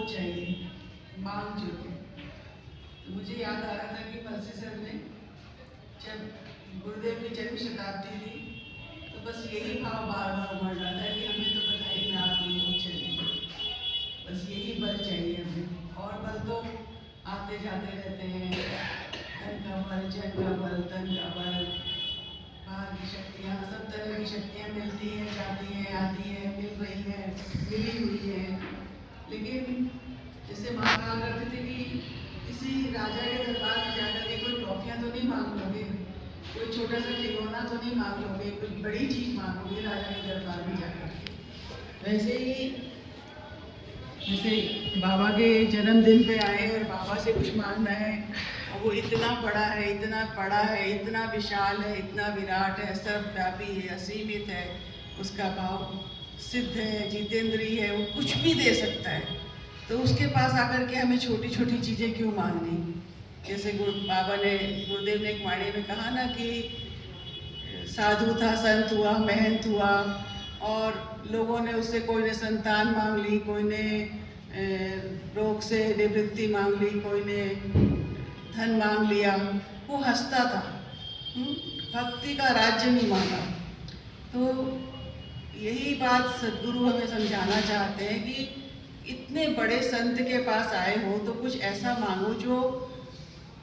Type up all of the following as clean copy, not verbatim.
चाहिए, मांग जो थे। तो मुझे याद आ रहा था कि पलसी सर ने जब गुरुदेव की जन्म शताब्दी थी तो बस यही भाव बार बार उमड़ रहा था कि हमें तो बधाई नाथ योग चाहिए, बस यही बल चाहिए हमें। और बल तो आते जाते रहते हैं, धन का बल, जन का बल, तन का बल, बाहर की शक्तियाँ, सब तरह की शक्तियाँ मिलती हैं, जाती हैं, आती हैं, मिल रही हैं, मिली हुई हैं। लेकिन जैसे माँ कहा करते थे कि किसी राजा के दरबार में जाकर के कोई ट्रॉफियाँ तो नहीं मांग लोगे, कोई छोटा सा खिलौना तो नहीं मांग लोगे, कोई बड़ी चीज मांगोगे राजा के दरबार में जाकर। वैसे ही जैसे बाबा के जन्मदिन पे आए और बाबा से कुछ मांगना है और वो इतना बड़ा है, इतना बड़ा है, इतना विशाल है, इतना विराट है, सर्वव्यापी है, असीमित है, उसका भाव सिद्ध है, जितेंद्रीय है, वो कुछ भी दे सकता है। तो उसके पास आकर के हमें छोटी छोटी चीज़ें क्यों मांगनी। जैसे बाबा ने, गुरुदेव ने एक वाणी में कहा ना कि साधु था, संत हुआ, महंत हुआ, और लोगों ने उससे, कोई ने संतान मांग ली, कोई ने रोग से निवृत्ति मांग ली, कोई ने धन मांग लिया, वो हंसता था। भक्ति का राज्य नहीं मांगा। तो यही बात सद्गुरु हमें समझाना चाहते हैं कि इतने बड़े संत के पास आए हो तो कुछ ऐसा मांगो जो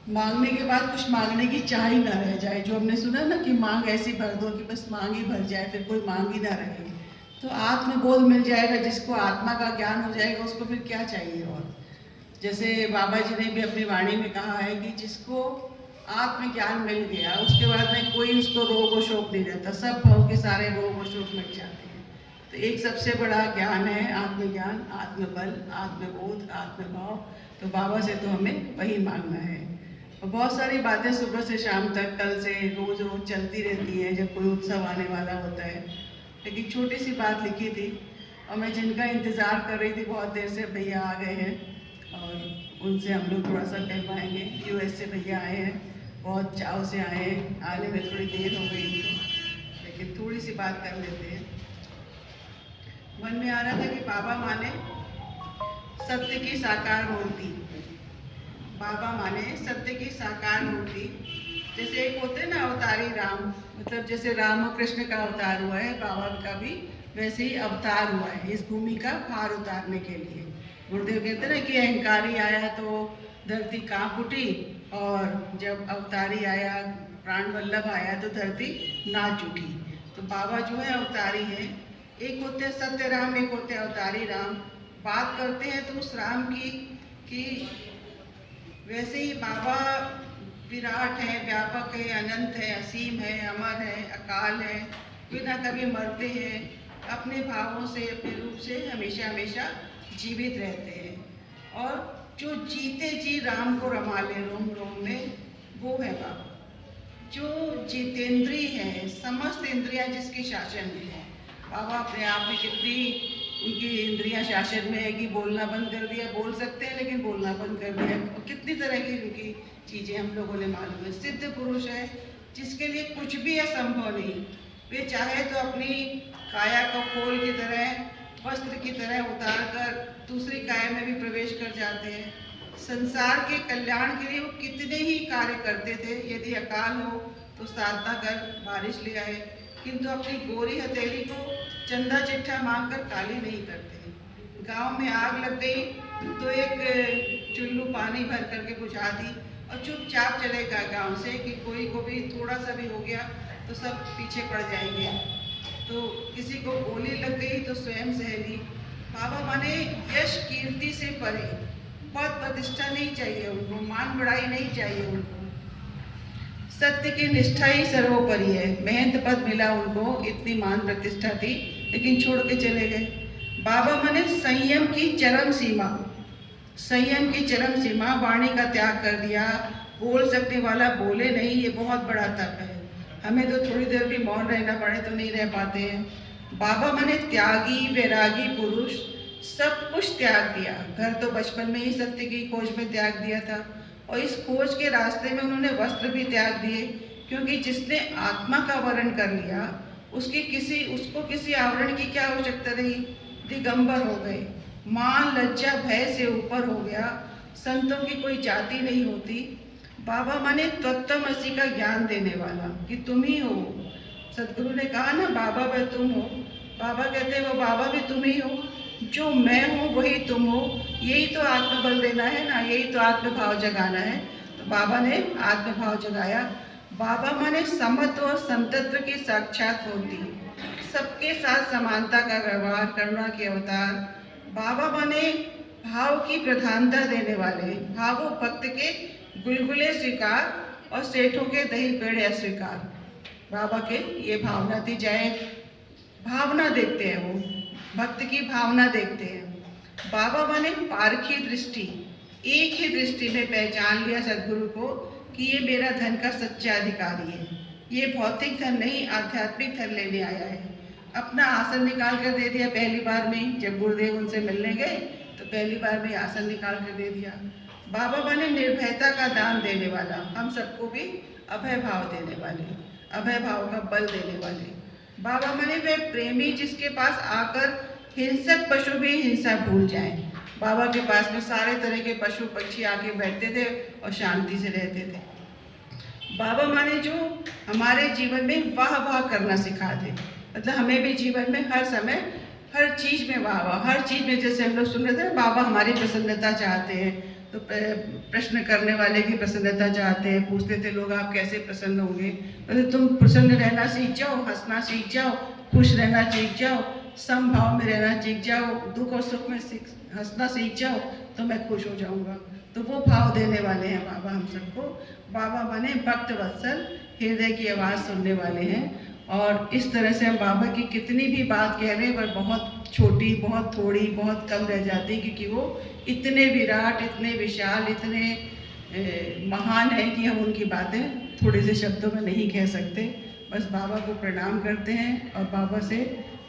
मांगने के बाद कुछ मांगने की चाह ही ना रह जाए। जो हमने सुना ना कि मांग ऐसी भर दो कि बस मांग ही भर जाए, फिर कोई मांग ही ना रहे। तो आत्मबोध मिल जाएगा, जिसको आत्मा का ज्ञान हो जाएगा उसको फिर क्या चाहिए। और जैसे बाबा जी ने भी अपनी वाणी में कहा है कि जिसको आत्मज्ञान मिल गया उसके बाद में कोई उसको रोग और शोक नहीं रहता, सब भाव के सारे रोग और शोक मिट जाते हैं। तो एक सबसे बड़ा ज्ञान है आत्मज्ञान, आत्मबल, आत्मबोध, आत्मभाव। तो बाबा से तो हमें वही मांगना है। और बहुत सारी बातें सुबह से शाम तक, कल से रोज रोज चलती रहती हैं जब कोई उत्सव आने वाला होता है। लेकिन छोटी सी बात लिखी थी और मैं जिनका इंतज़ार कर रही थी बहुत देर से, भैया आ गए हैं और उनसे हम लोग थोड़ा सा कह पाएंगे। यूएस से भैया आए हैं, बहुत चाव से आए हैं, आने में थोड़ी देर हो गई थी लेकिन थोड़ी सी बात कर लेते हैं। मन में आ रहा था कि बाबा माने सत्य की साकार मूर्ति, बाबा माने सत्य की साकार मूर्ति। जैसे एक होते ना अवतारी राम, मतलब जैसे राम और कृष्ण का अवतार हुआ है, बाबा का भी वैसे ही अवतार हुआ है इस भूमि का भार उतारने के लिए। गुरुदेव कहते ना कि अहंकारी आया तो धरती कांप उठी, और जब अवतारी आया, प्राण वल्लभ आया तो धरती नाच उठी। तो बाबा जो है अवतारी है। एक होते सत्य राम, एक होते अवतारी राम। बात करते हैं तो उस राम की कि वैसे ही बाबा विराट है, व्यापक है, अनंत है, असीम है, अमर है, अकाल है, बिना कभी मरते हैं, अपने भावों से, अपने रूप से हमेशा हमेशा जीवित रहते हैं। और जो जीते जी राम को रमा ले रोम रोम में, वो है बाबा। जो जितेंद्रीय है, समस्त इंद्रियां जिसके शासन में है। बाबा अपने आप में कितनी उनकी इंद्रियां शासन में है कि बोलना बंद कर दिया, बोल सकते हैं लेकिन बोलना बंद कर दिया। और कितनी तरह की उनकी चीज़ें हम लोगों ने मालूम है। सिद्ध पुरुष है जिसके लिए कुछ भी असंभव नहीं। वे चाहे तो अपनी काया को खोल की तरह, वस्त्र की तरह उतार कर दूसरी काया में भी प्रवेश कर जाते हैं। संसार के कल्याण के लिए वो कितने ही कार्य करते थे। यदि अकाल हो तो साधना कर बारिश ले आए, किंतु अपनी गोरी हथेली को चंदा चिट्ठा मांग कर काली नहीं करते। गांव में आग लग गई तो एक चुल्लू पानी भर करके बुझा दी और चुपचाप चले गए गाँव से कि कोई को भी थोड़ा सा भी हो गया तो सब पीछे पड़ जाएंगे। तो किसी को गोली लग गई तो स्वयं सह ली। बाबा माने यश कीर्ति से परे, पद प्रतिष्ठा नहीं चाहिए उनको, मान बढ़ाई नहीं चाहिए उनको। सत्य की निष्ठा ही सर्वोपरि है। महंत पद मिला उनको, इतनी मान प्रतिष्ठा थी, लेकिन छोड़ के चले गए। बाबा माने संयम की चरम सीमा, संयम की चरम सीमा, वाणी का त्याग कर दिया। बोल सकने वाला बोले नहीं, ये बहुत बड़ा तप है। हमें तो थोड़ी देर भी मौन रहना पड़े तो नहीं रह पाते हैं। बाबा माने त्यागी वैरागी पुरुष, सब कुछ त्याग दिया। घर तो बचपन में ही सत्य की खोज में त्याग दिया था, और इस खोज के रास्ते में उन्होंने वस्त्र भी त्याग दिए, क्योंकि जिसने आत्मा का वर्ण कर लिया उसको किसी आवरण की क्या आवश्यकता रही। दिगंबर हो गए, मान लज्जा भय से ऊपर हो गया। संतों की कोई जाति नहीं होती। बाबा माने तत्वमसि का ज्ञान देने वाला कि तुम ही हो। सदगुरु ने कहा ना बाबा वे तुम हो। बाबा कहते हैं वो बाबा भी तुम ही हो। जो मैं हूँ वही तुम हो। यही तो आत्मबल देना है ना, यही तो आत्मभाव जगाना है। तो बाबा ने आत्मभाव जगाया। बाबा माने समत्व और संतत्व की साक्षात मूर्ति, सबके साथ समानता का व्यवहार, करुणा के अवतार। बाबा माने भाव की प्रधानता देने वाले, भावो भक्त के गुलगुले स्वीकार और सेठों के दही पेड़े अस्वीकार। बाबा के ये भावना थी। जय भावना देखते हैं वो, भक्त की भावना देखते हैं। बाबा माने पारखी दृष्टि, एक ही दृष्टि में पहचान लिया सदगुरु को कि ये मेरा धन का सच्चा अधिकारी है। ये भौतिक धन नहीं, आध्यात्मिक धन लेने आया है। अपना आसन निकाल कर दे दिया पहली बार में ही। जब गुरुदेव उनसे मिलने गए तो पहली बार में आसन निकाल कर दे दिया। बाबा बने निर्भयता का दान देने वाला, हम सबको भी अभय भाव देने वाले, अभय भाव का बल देने वाले। बाबा बने वे प्रेमी जिसके पास आकर हिंसक पशु भी हिंसा भूल जाएं। बाबा के पास में सारे तरह के पशु पक्षी आके बैठते थे और शांति से रहते थे। बाबा माने जो हमारे जीवन में वाह वाह करना सिखा दे, मतलब हमें भी जीवन में हर समय हर चीज़ में वाह वाह, हर चीज़ में। जैसे हम लोग सुन रहे थे बाबा हमारी प्रसन्नता चाहते हैं, तो प्रश्न करने वाले की प्रसन्नता चाहते हैं। पूछते थे लोग आप कैसे प्रसन्न होंगे, मतलब तुम प्रसन्न रहना सीख जाओ, हंसना सीख जाओ, खुश रहना सीख जाओ, समभाव में रहना सीख जाओ, दुख और सुख में हंसना सीख जाओ तो मैं खुश हो जाऊंगा। तो वो भाव देने वाले हैं बाबा हम सबको। बाबा बने भक्त वत्सल, हृदय की आवाज़ सुनने वाले हैं। और इस तरह से हम बाबा की कितनी भी बात कह रहे हैं पर बहुत छोटी, बहुत थोड़ी, बहुत कम रह जाती, क्योंकि वो इतने विराट, इतने विशाल, इतने महान है कि हम उनकी बातें थोड़े से शब्दों में नहीं कह सकते। बस बाबा को प्रणाम करते हैं और बाबा से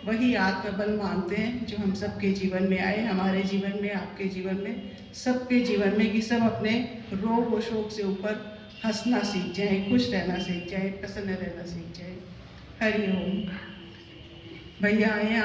वही आत्मबल मांगते हैं जो हम सबके जीवन में आए, हमारे जीवन में, आपके जीवन में, सबके जीवन में, कि सब अपने रोग और शोक से ऊपर हंसना सीख जाएं, खुश रहना सीख जाएं, प्रसन्न रहना सीख जाएं। हरि ओम। भैया आए।